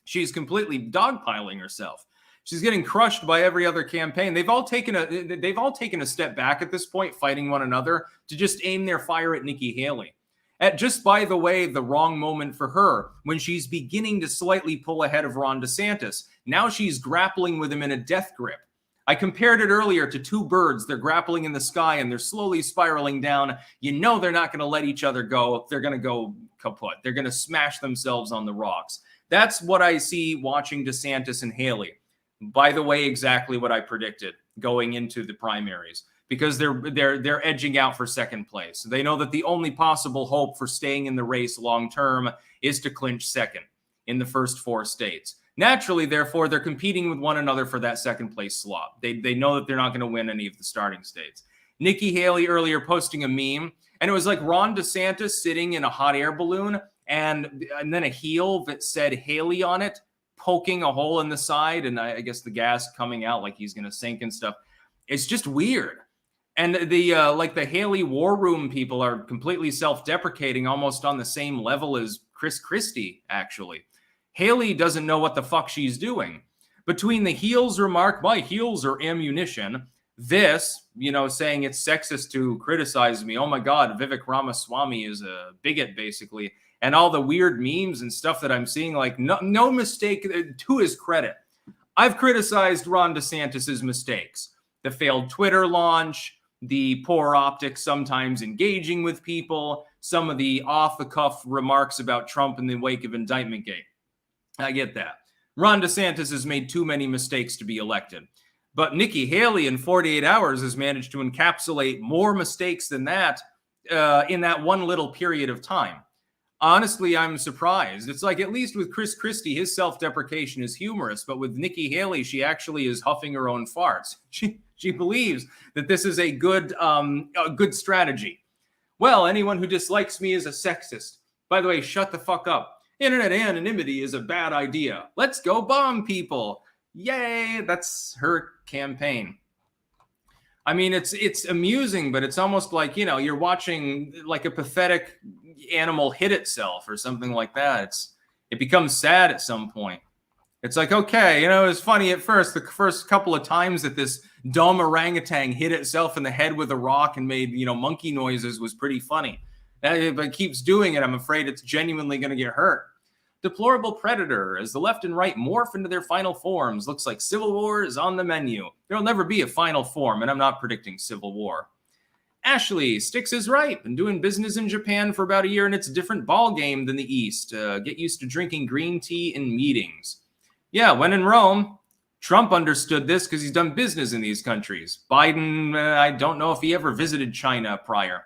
She's completely dogpiling herself. She's getting crushed by every other campaign. They've all taken a step back at this point, fighting one another to just aim their fire at Nikki Haley. At just, by the way, the wrong moment for her, when she's beginning to slightly pull ahead of Ron DeSantis. Now she's grappling with him in a death grip. I compared it earlier to two birds. They're grappling in the sky and they're slowly spiraling down. They're not going to let each other go. They're going to go kaput. They're going to smash themselves on the rocks. That's what I see watching DeSantis and Haley. By the way, exactly what I predicted going into the primaries, because they're edging out for second place. They know that the only possible hope for staying in the race long term is to clinch second in the first 4 states. Naturally, therefore, they're competing with one another for that second place slot. They know that they're not going to win any of the starting states. Nikki Haley earlier posting a meme, and it was like Ron DeSantis sitting in a hot air balloon and then a heel that said Haley on it, poking a hole in the side, and I guess the gas coming out like he's going to sink and stuff. It's just weird. And the Haley War Room people are completely self-deprecating, almost on the same level as Chris Christie, actually. Haley doesn't know what the fuck she's doing. Between the heels remark, my heels are ammunition, this, saying it's sexist to criticize me. Oh my God, Vivek Ramaswamy is a bigot, basically. And all the weird memes and stuff that I'm seeing, like no mistake, to his credit. I've criticized Ron DeSantis's mistakes. The failed Twitter launch, the poor optics sometimes engaging with people, some of the off-the-cuff remarks about Trump in the wake of Indictment Gate. I get that. Ron DeSantis has made too many mistakes to be elected. But Nikki Haley in 48 hours has managed to encapsulate more mistakes than that in that one little period of time. Honestly, I'm surprised. It's like, at least with Chris Christie, his self-deprecation is humorous. But with Nikki Haley, she actually is huffing her own farts. She believes that this is a good strategy. Well, anyone who dislikes me is a sexist. By the way, shut the fuck up. Internet anonymity is a bad idea. Let's go bomb people. Yay, that's her campaign. I mean, it's amusing, but it's almost like, you're watching like a pathetic animal hit itself or something like that. It becomes sad at some point. It's like, okay, it was funny at first. The first couple of times that this dumb orangutan hit itself in the head with a rock and made, monkey noises was pretty funny. If it keeps doing it, I'm afraid it's genuinely going to get hurt. Deplorable predator, as the left and right morph into their final forms. Looks like civil war is on the menu. There'll never be a final form, and I'm not predicting civil war. Ashley, Styx is right. Been doing business in Japan for about a year, and it's a different ball game than the East. Get used to drinking green tea in meetings. Yeah, when in Rome. Trump understood this because he's done business in these countries. Biden, I don't know if he ever visited China prior.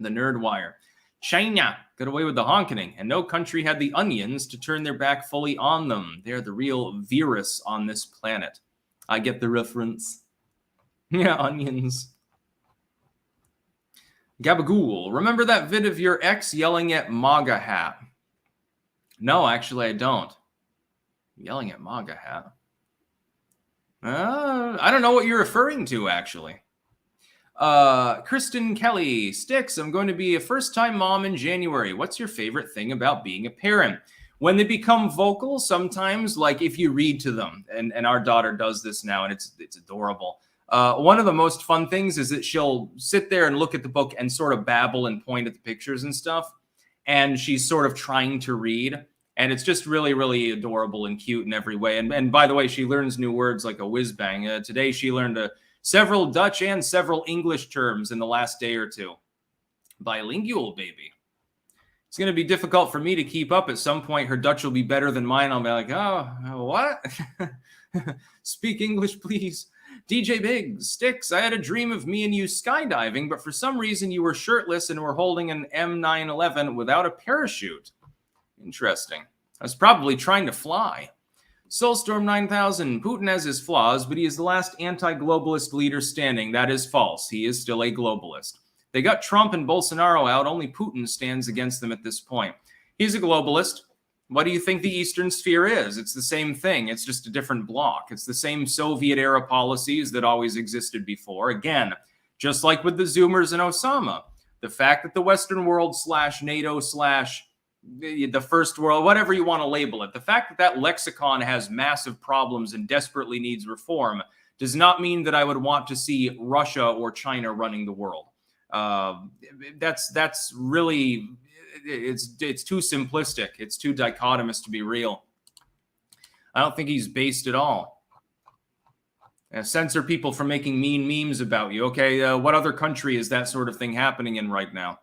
The Nerd Wire. China got away with the honking, and no country had the onions to turn their back fully on them. They're the real virus on this planet. I get the reference. Yeah, onions. Gabagool, remember that vid of your ex yelling at MAGA hat? No, actually, I don't. Yelling at MAGA hat? I don't know what you're referring to, actually. Kristen Kelly, Sticks, I'm going to be a first-time mom in January. What's your favorite thing about being a parent? When they become vocal, sometimes, like if you read to them, and our daughter does this now, and it's adorable. One of the most fun things is that she'll sit there and look at the book and sort of babble and point at the pictures and stuff. And she's sort of trying to read. And it's just really, really adorable and cute in every way. And by the way, she learns new words like a whiz bang. Today, she learned several Dutch and several English terms in the last day or two. Bilingual, baby. It's going to be difficult for me to keep up. At some point, her Dutch will be better than mine. I'll be like, oh, what? Speak English, please. DJ Biggs, Sticks, I had a dream of me and you skydiving, but for some reason you were shirtless and were holding an M911 without a parachute. Interesting. I was probably trying to fly. Soulstorm 9000, Putin has his flaws, but he is the last anti-globalist leader standing. That is false. He is still a globalist. They got Trump and Bolsonaro out. Only Putin stands against them at this point. He's a globalist. What do you think the Eastern Sphere is? It's the same thing. It's just a different block. It's the same Soviet-era policies that always existed before. Again, just like with the Zoomers and Osama, the fact that the Western world / NATO / the first world, whatever you want to label it, the fact that that lexicon has massive problems and desperately needs reform does not mean that I would want to see Russia or China running the world. That's really, it's too simplistic. It's too dichotomous to be real. I don't think he's based at all. Censor people from making mean memes about you. Okay, what other country is that sort of thing happening in right now?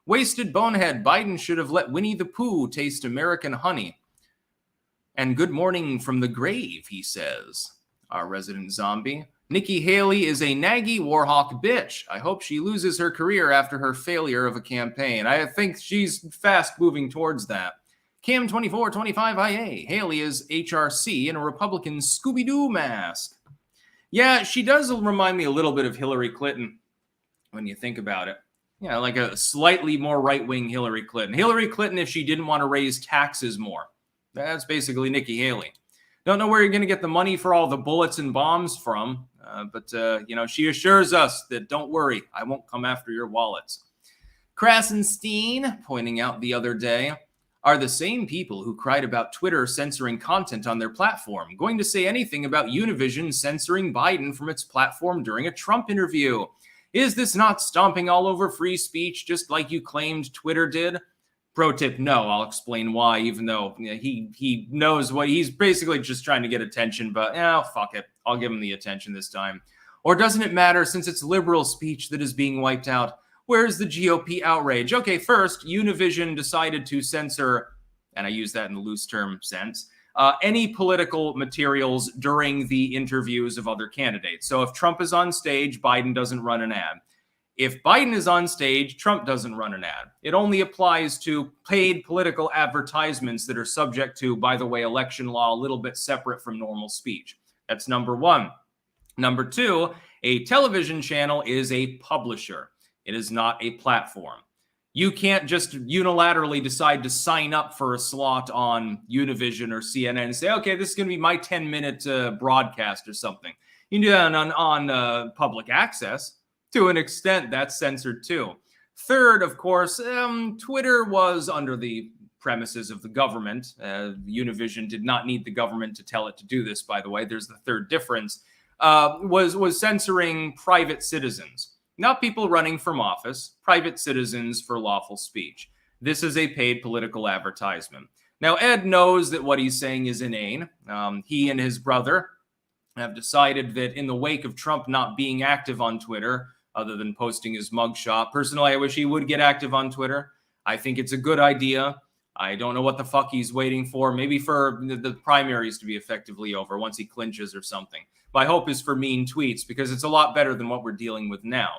Wasted bonehead, Biden should have let Winnie the Pooh taste American honey. And good morning from the grave, he says. Our resident zombie. Nikki Haley is a naggy Warhawk bitch. I hope she loses her career after her failure of a campaign. I think she's fast moving towards that. Cam2425IA. Haley is HRC in a Republican Scooby-Doo mask. Yeah, she does remind me a little bit of Hillary Clinton when you think about it. Yeah, like a slightly more right-wing Hillary Clinton. Hillary Clinton if she didn't want to raise taxes more. That's basically Nikki Haley. Don't know where you're going to get the money for all the bullets and bombs from, but she assures us that don't worry, I won't come after your wallets. Krasenstein, pointing out the other day, are the same people who cried about Twitter censoring content on their platform going to say anything about Univision censoring Biden from its platform during a Trump interview? Is this not stomping all over free speech just like you claimed Twitter did? Pro tip, no. I'll explain why, even though he knows what he's basically just trying to get attention, but fuck it. I'll give him the attention this time. Or doesn't it matter since it's liberal speech that is being wiped out? Where's the GOP outrage? Okay, first, Univision decided to censor, and I use that in the loose term sense, any political materials during the interviews of other candidates. So if Trump is on stage, Biden doesn't run an ad. If Biden is on stage, Trump doesn't run an ad. It only applies to paid political advertisements that are subject to, by the way, election law, a little bit separate from normal speech. That's number one. Number two, a television channel is a publisher. It is not a platform. You can't just unilaterally decide to sign up for a slot on Univision or CNN and say, okay, this is going to be my 10-minute broadcast or something. You can do that on public access. To an extent, that's censored too. Third, of course, Twitter was under the premises of the government. Univision did not need the government to tell it to do this, by the way. There's the third difference. Was censoring private citizens. Not people running from office, private citizens for lawful speech. This is a paid political advertisement. Now, Ed knows that what he's saying is inane. He and his brother have decided that in the wake of Trump not being active on Twitter, other than posting his mugshot. Personally, I wish he would get active on Twitter. I think it's a good idea. I don't know what the fuck he's waiting for. Maybe for the primaries to be effectively over once he clinches or something. My hope is for mean tweets because it's a lot better than what we're dealing with now.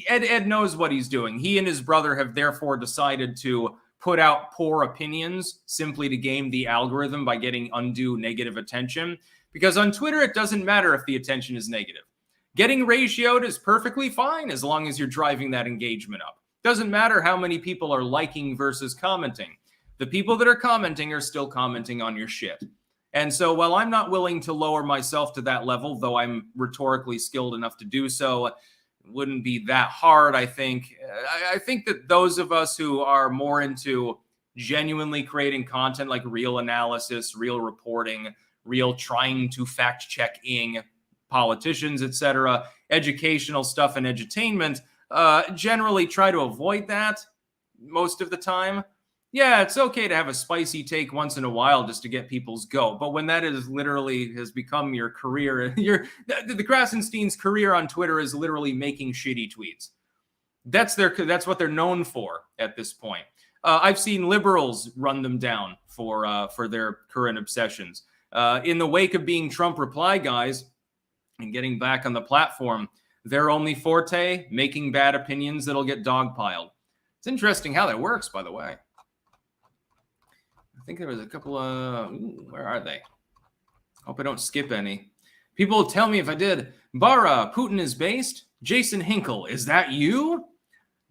Ed knows what he's doing. He and his brother have therefore decided to put out poor opinions simply to game the algorithm by getting undue negative attention. Because on Twitter, it doesn't matter if the attention is negative. Getting ratioed is perfectly fine as long as you're driving that engagement up. Doesn't matter how many people are liking versus commenting. The people that are commenting are still commenting on your shit. And so while I'm not willing to lower myself to that level, though I'm rhetorically skilled enough to do so, it wouldn't be that hard, I think. I think that those of us who are more into genuinely creating content like real analysis, real reporting, real trying to fact checking politicians, etc., educational stuff and edutainment, generally try to avoid that most of the time. Yeah, it's okay to have a spicy take once in a while just to get people's goat. But when that is literally has become your career, the Krasenstein's career on Twitter is literally making shitty tweets. That's what they're known for at this point. I've seen liberals run them down for their current obsessions. In the wake of being Trump reply guys and getting back on the platform, their only forte, making bad opinions that'll get dogpiled. It's interesting how that works, by the way. I think there was a couple of... where are they? Hope I don't skip any. People will tell me if I did. Bara, Putin is based. Jason Hinkle, is that you?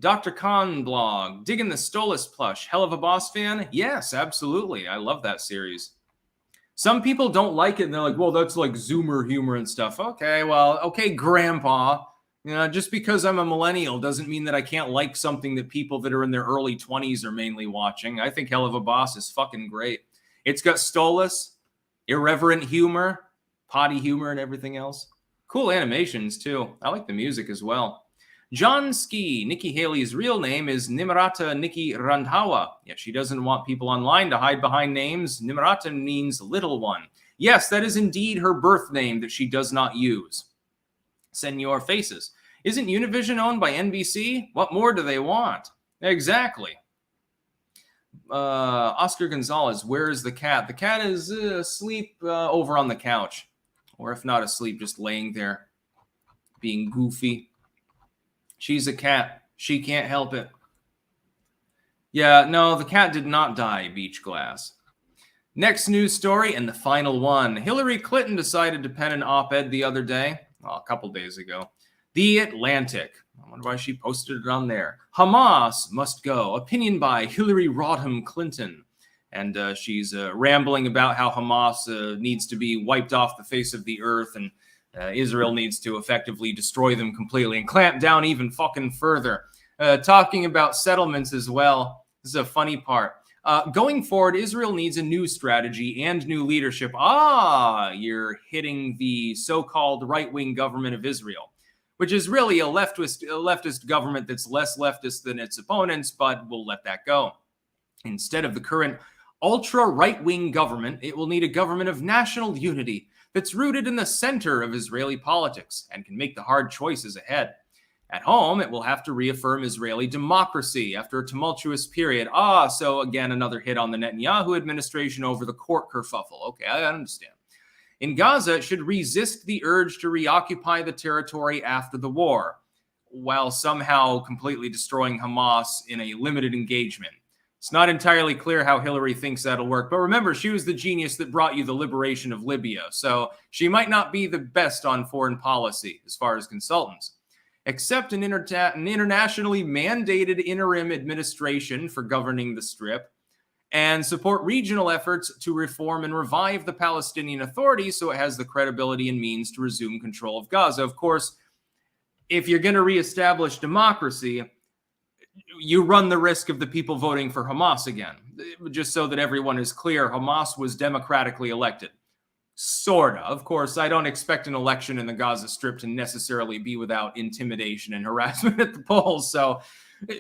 Dr. Khan blog, digging the Stolas plush. Hell of a Boss fan? Yes, absolutely. I love that series. Some people don't like it, and they're like, well, that's like Zoomer humor and stuff. Okay, well, okay, Grandpa. You know, just because I'm a millennial doesn't mean that I can't like something that people that are in their early 20s are mainly watching. I think Hell of a Boss is fucking great. It's got Stolas, irreverent humor, potty humor, and everything else. Cool animations, too. I like the music as well. John Ski, Nikki Haley's real name is Nimrata Nikki Randhawa. Yet she doesn't want people online to hide behind names. Nimrata means little one. Yes, that is indeed her birth name that she does not use. Senor Faces. Isn't Univision owned by NBC? What more do they want? Exactly. Oscar Gonzalez, where is the cat? The cat is asleep over on the couch. Or if not asleep, just laying there, being goofy. She's a cat. She can't help it. Yeah, no, the cat did not die, Beach Glass. Next news story, and the final one. Hillary Clinton decided to pen an op-ed the other day, well, a couple days ago. The Atlantic. I wonder why she posted it on there. Hamas must go. Opinion by Hillary Rodham Clinton. And she's rambling about how Hamas needs to be wiped off the face of the earth, and Israel needs to effectively destroy them completely and clamp down even fucking further. Talking about settlements as well. This is a funny part. Going forward, Israel needs a new strategy and new leadership. You're hitting the so-called right-wing government of Israel, which is really a leftist government that's less leftist than its opponents, but we'll let that go. Instead of the current ultra-right-wing government, it will need a government of national unity that's rooted in the center of Israeli politics and can make the hard choices ahead. At home, it will have to reaffirm Israeli democracy after a tumultuous period. So again, another hit on the Netanyahu administration over the court kerfuffle. Okay, I understand. In Gaza, it should resist the urge to reoccupy the territory after the war, while somehow completely destroying Hamas in a limited engagement. It's not entirely clear how Hillary thinks that'll work. But remember, she was the genius that brought you the liberation of Libya. So she might not be the best on foreign policy as far as consultants. Accept an internationally mandated interim administration for governing the Strip, and support regional efforts to reform and revive the Palestinian Authority so it has the credibility and means to resume control of Gaza. Of course, if you're going to reestablish democracy, you run the risk of the people voting for Hamas again. Just so that everyone is clear, Hamas was democratically elected. Sorta. Of course, I don't expect an election in the Gaza Strip to necessarily be without intimidation and harassment at the polls. So,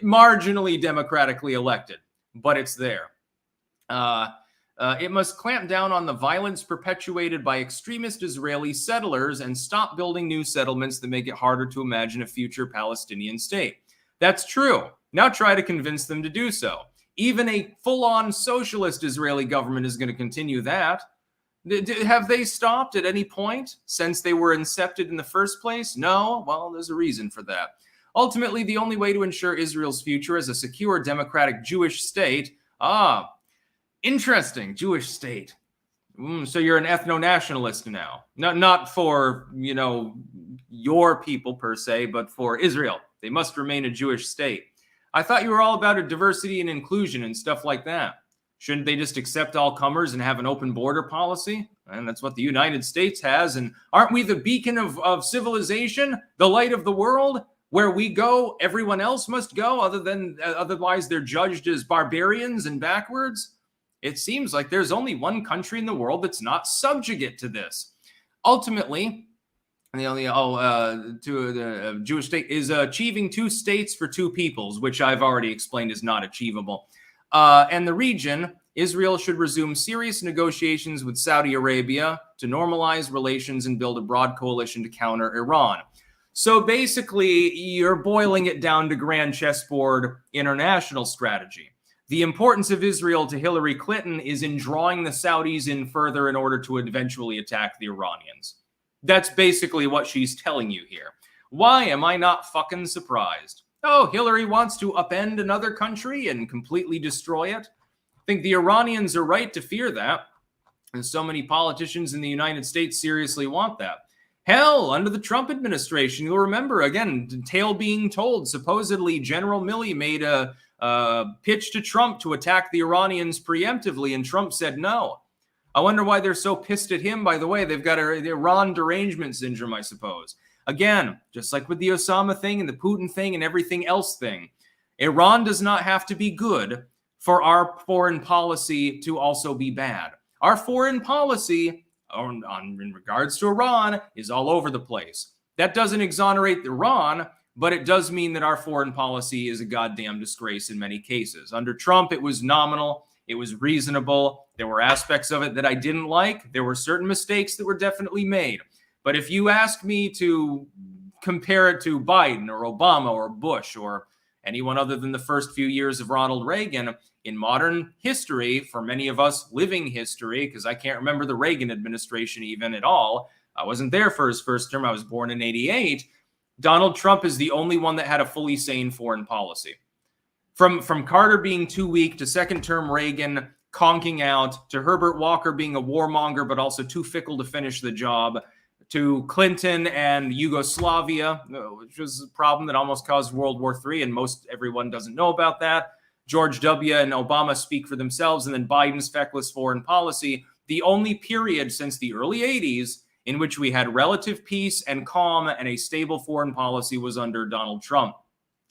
marginally democratically elected, but it's there. It must clamp down on the violence perpetuated by extremist Israeli settlers and stop building new settlements that make it harder to imagine a future Palestinian state. That's true. Now try to convince them to do so. Even a full-on socialist Israeli government is going to continue that. Have they stopped at any point since they were incepted in the first place? No? Well, there's a reason for that. Ultimately, the only way to ensure Israel's future as a secure, democratic Jewish state... interesting, Jewish state. So you're an ethno-nationalist now. Not for, your people per se, but for Israel. They must remain a Jewish state. I thought you were all about a diversity and inclusion and stuff like that. Shouldn't they just accept all comers and have an open border policy? And that's what the United States has. And aren't we the beacon of civilization, the light of the world? Where we go, everyone else must go, otherwise they're judged as barbarians and backwards. It seems like there's only one country in the world that's not subjugate to this. Ultimately, the only to the Jewish state is achieving 2 states for 2 peoples, which I've already explained is not achievable. And the region, Israel should resume serious negotiations with Saudi Arabia to normalize relations and build a broad coalition to counter Iran. So basically, you're boiling it down to grand chessboard international strategy. The importance of Israel to Hillary Clinton is in drawing the Saudis in further in order to eventually attack the Iranians. That's basically what she's telling you here. Why am I not fucking surprised? Oh, Hillary wants to upend another country and completely destroy it? I think the Iranians are right to fear that. And so many politicians in the United States seriously want that. Hell, under the Trump administration, you'll remember, again, tale being told, supposedly General Milley made a pitch to Trump to attack the Iranians preemptively, and Trump said no. I wonder why they're so pissed at him, by the way. They've got the Iran derangement syndrome, I suppose. Again, just like with the Osama thing and the Putin thing and everything else thing, Iran does not have to be good for our foreign policy to also be bad. Our foreign policy in regards to Iran is all over the place. That doesn't exonerate Iran, but it does mean that our foreign policy is a goddamn disgrace in many cases. Under Trump, it was nominal. It was reasonable. There were aspects of it that I didn't like. There were certain mistakes that were definitely made. But if you ask me to compare it to Biden or Obama or Bush or anyone other than the first few years of Ronald Reagan, in modern history, for many of us living history, because I can't remember the Reagan administration even at all. I wasn't there for his first term. I was born in '88. Donald Trump is the only one that had a fully sane foreign policy. From Carter being too weak to second term Reagan conking out to Herbert Walker being a warmonger but also too fickle to finish the job, to Clinton and Yugoslavia, which was a problem that almost caused World War III, and everyone doesn't know about that. George W. and Obama speak for themselves, and then Biden's feckless foreign policy. The only period since the early 80s in which we had relative peace and calm and a stable foreign policy was under Donald Trump.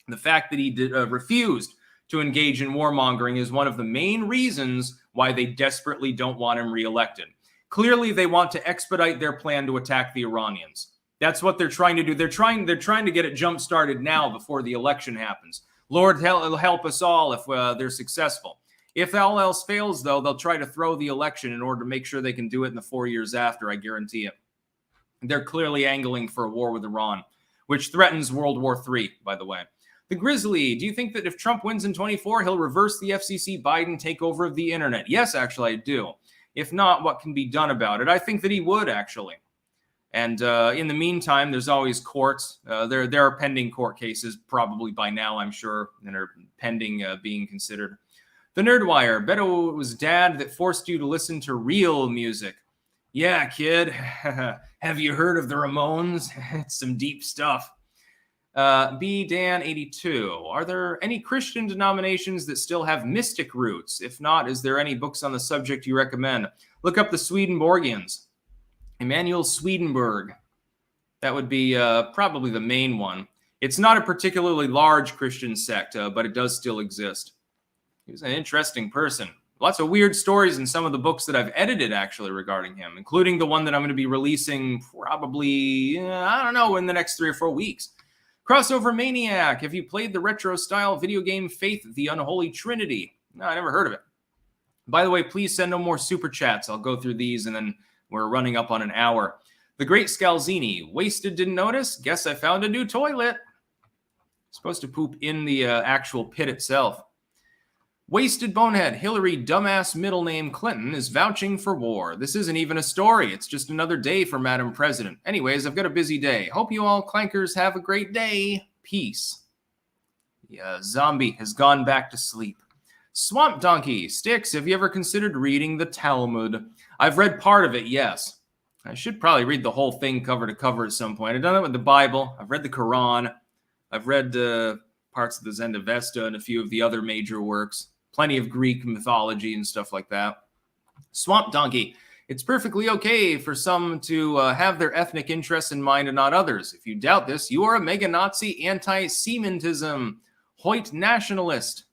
The fact that he refused to engage in warmongering is one of the main reasons why they desperately don't want him reelected. Clearly, they want to expedite their plan to attack the Iranians. That's what they're trying to do. They're trying to get it jump-started now before the election happens. Lord help us all if they're successful. If all else fails, though, they'll try to throw the election in order to make sure they can do it in the 4 years after, I guarantee it. They're clearly angling for a war with Iran, which threatens World War III, by the way. The Grizzly, do you think that if Trump wins in 24, he'll reverse the FCC Biden takeover of the internet? Yes, actually, I do. If not, what can be done about it? I think that he would, actually. And in the meantime, there's always courts. There are pending court cases, probably by now, I'm sure, that are pending being considered. The Nerdwire, bet it was Dad that forced you to listen to real music. Yeah, kid. Have you heard of the Ramones? It's some deep stuff. B. Dan 82. Are there any Christian denominations that still have mystic roots? If not, is there any books on the subject you recommend? Look up the Swedenborgians. Emanuel Swedenborg. That would be probably the main one. It's not a particularly large Christian sect, but it does still exist. He was an interesting person. Lots of weird stories in some of the books that I've edited, actually, regarding him, including the one that I'm going to be releasing probably, I don't know, in the next 3 or 4 weeks. Crossover Maniac. Have you played the retro-style video game Faith the Unholy Trinity? No, I never heard of it. By the way, please send no more super chats. I'll go through these, and then we're running up on an hour. The Great Scalzini. Wasted, didn't notice? Guess I found a new toilet. Supposed to poop in the actual pit itself. Wasted Bonehead. Hillary dumbass middle name Clinton is vouching for war. This isn't even a story. It's just another day for Madam President. Anyways, I've got a busy day. Hope you all clankers have a great day. Peace. The zombie has gone back to sleep. Swamp Donkey. Sticks, have you ever considered reading the Talmud? I've read part of it, yes. I should probably read the whole thing cover to cover at some point. I've done that with the Bible. I've read the Quran. I've read parts of the Zendavesta and a few of the other major works. plenty of Greek mythology and stuff like that. Swamp Donkey. It's perfectly okay for some to have their ethnic interests in mind and not others. If you doubt this, you are a mega Nazi, anti-Semitism, Hoyt nationalist.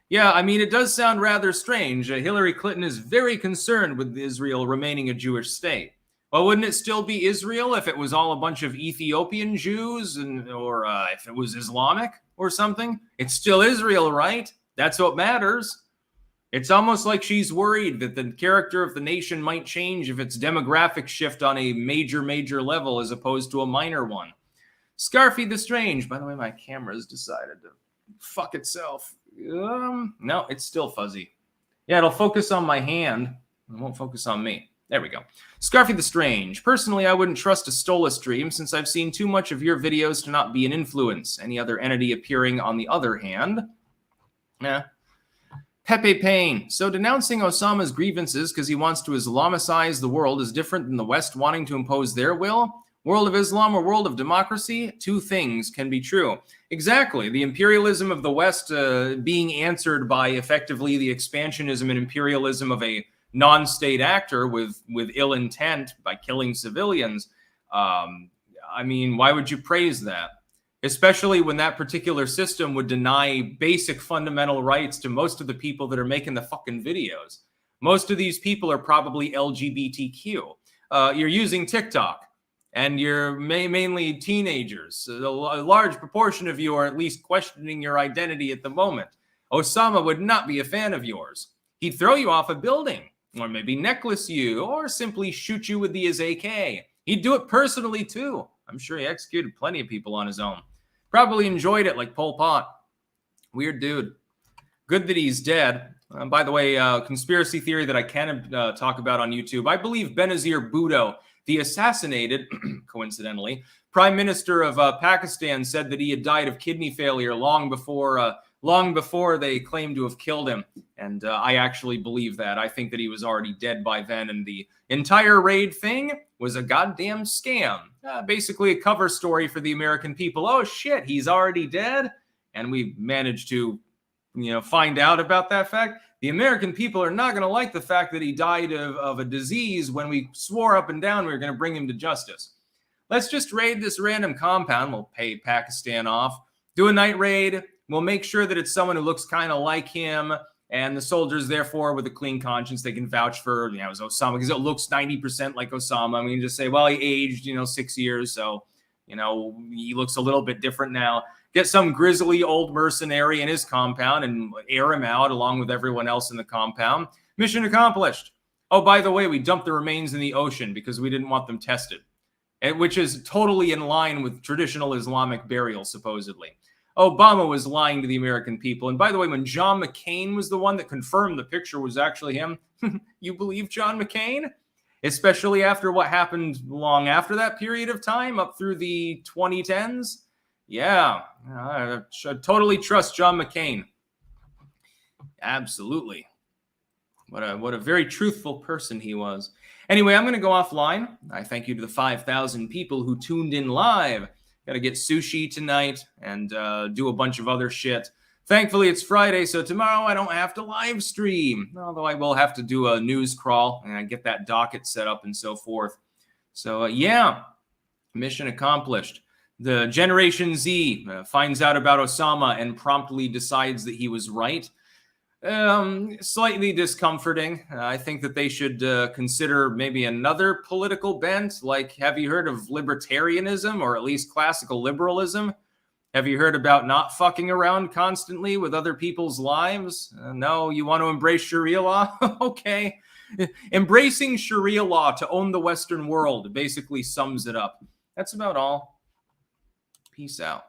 Yeah, I mean, it does sound rather strange. Hillary Clinton is very concerned with Israel remaining a Jewish state. Well, wouldn't it still be Israel if it was all a bunch of Ethiopian Jews or if it was Islamic or something? It's still Israel, right? That's what matters. It's almost like she's worried that the character of the nation might change if its demographic shift on a major level as opposed to a minor one. Scarfy the Strange. By the way, my camera's decided to fuck itself. No, it's still fuzzy. Yeah, it'll focus on my hand. It won't focus on me. There we go. Scarfy the Strange. Personally, I wouldn't trust a Stola stream since I've seen too much of your videos to not be an influence. Any other entity appearing on the other hand? Yeah. Pepe Payne. So denouncing Osama's grievances because he wants to Islamicize the world is different than the West wanting to impose their will? World of Islam or world of democracy? Two things can be true. Exactly. The imperialism of the West being answered by effectively the expansionism and imperialism of a non-state actor with ill intent by killing civilians. I mean, why would you praise that? Especially when that particular system would deny basic fundamental rights to most of the people that are making the fucking videos. Most of these people are probably LGBTQ. You're using TikTok, and you're mainly teenagers. A large proportion of you are at least questioning your identity at the moment. Osama would not be a fan of yours. He'd throw you off a building, or maybe necklace you, or simply shoot you with his AK. He'd do it personally, too. I'm sure he executed plenty of people on his own. Probably enjoyed it like Pol Pot. Weird dude. Good that he's dead. By the way, conspiracy theory that I can talk about on YouTube. I believe Benazir Bhutto, the assassinated, coincidentally, Prime Minister of Pakistan, said that he had died of kidney failure long before they claimed to have killed him. And I actually believe that. I think that he was already dead by then, and the entire raid thing was a goddamn scam. Basically a cover story for the American people. Oh shit, he's already dead? And we managed to, find out about that fact. The American people are not going to like the fact that he died of a disease when we swore up and down we were going to bring him to justice. Let's just raid this random compound. We'll pay Pakistan off. Do a night raid. We'll make sure that it's someone who looks kind of like him. And the soldiers, therefore, with a clean conscience, they can vouch for, it was Osama because it looks 90% like Osama. I mean, just say, well, he aged, 6 years. So, he looks a little bit different now. Get some grizzly old mercenary in his compound and air him out along with everyone else in the compound. Mission accomplished. Oh, by the way, we dumped the remains in the ocean because we didn't want them tested, which is totally in line with traditional Islamic burial, supposedly. Obama was lying to the American people. And by the way, when John McCain was the one that confirmed the picture was actually him, you believe John McCain? Especially after what happened long after that period of time, up through the 2010s? Yeah, I should totally trust John McCain. Absolutely. What a very truthful person he was. Anyway, I'm going to go offline. I thank you to the 5,000 people who tuned in live. Got to get sushi tonight and do a bunch of other shit. Thankfully, it's Friday, so tomorrow I don't have to live stream, although I will have to do a news crawl and get that docket set up and so forth. So, yeah, mission accomplished. The Generation Z finds out about Osama and promptly decides that he was right. Slightly discomforting. I think that they should consider maybe another political bent. Like, have you heard of libertarianism or at least classical liberalism? Have you heard about not fucking around constantly with other people's lives? No, you want to embrace Sharia law? Okay. Embracing Sharia law to own the Western world basically sums it up. That's about all. Peace out.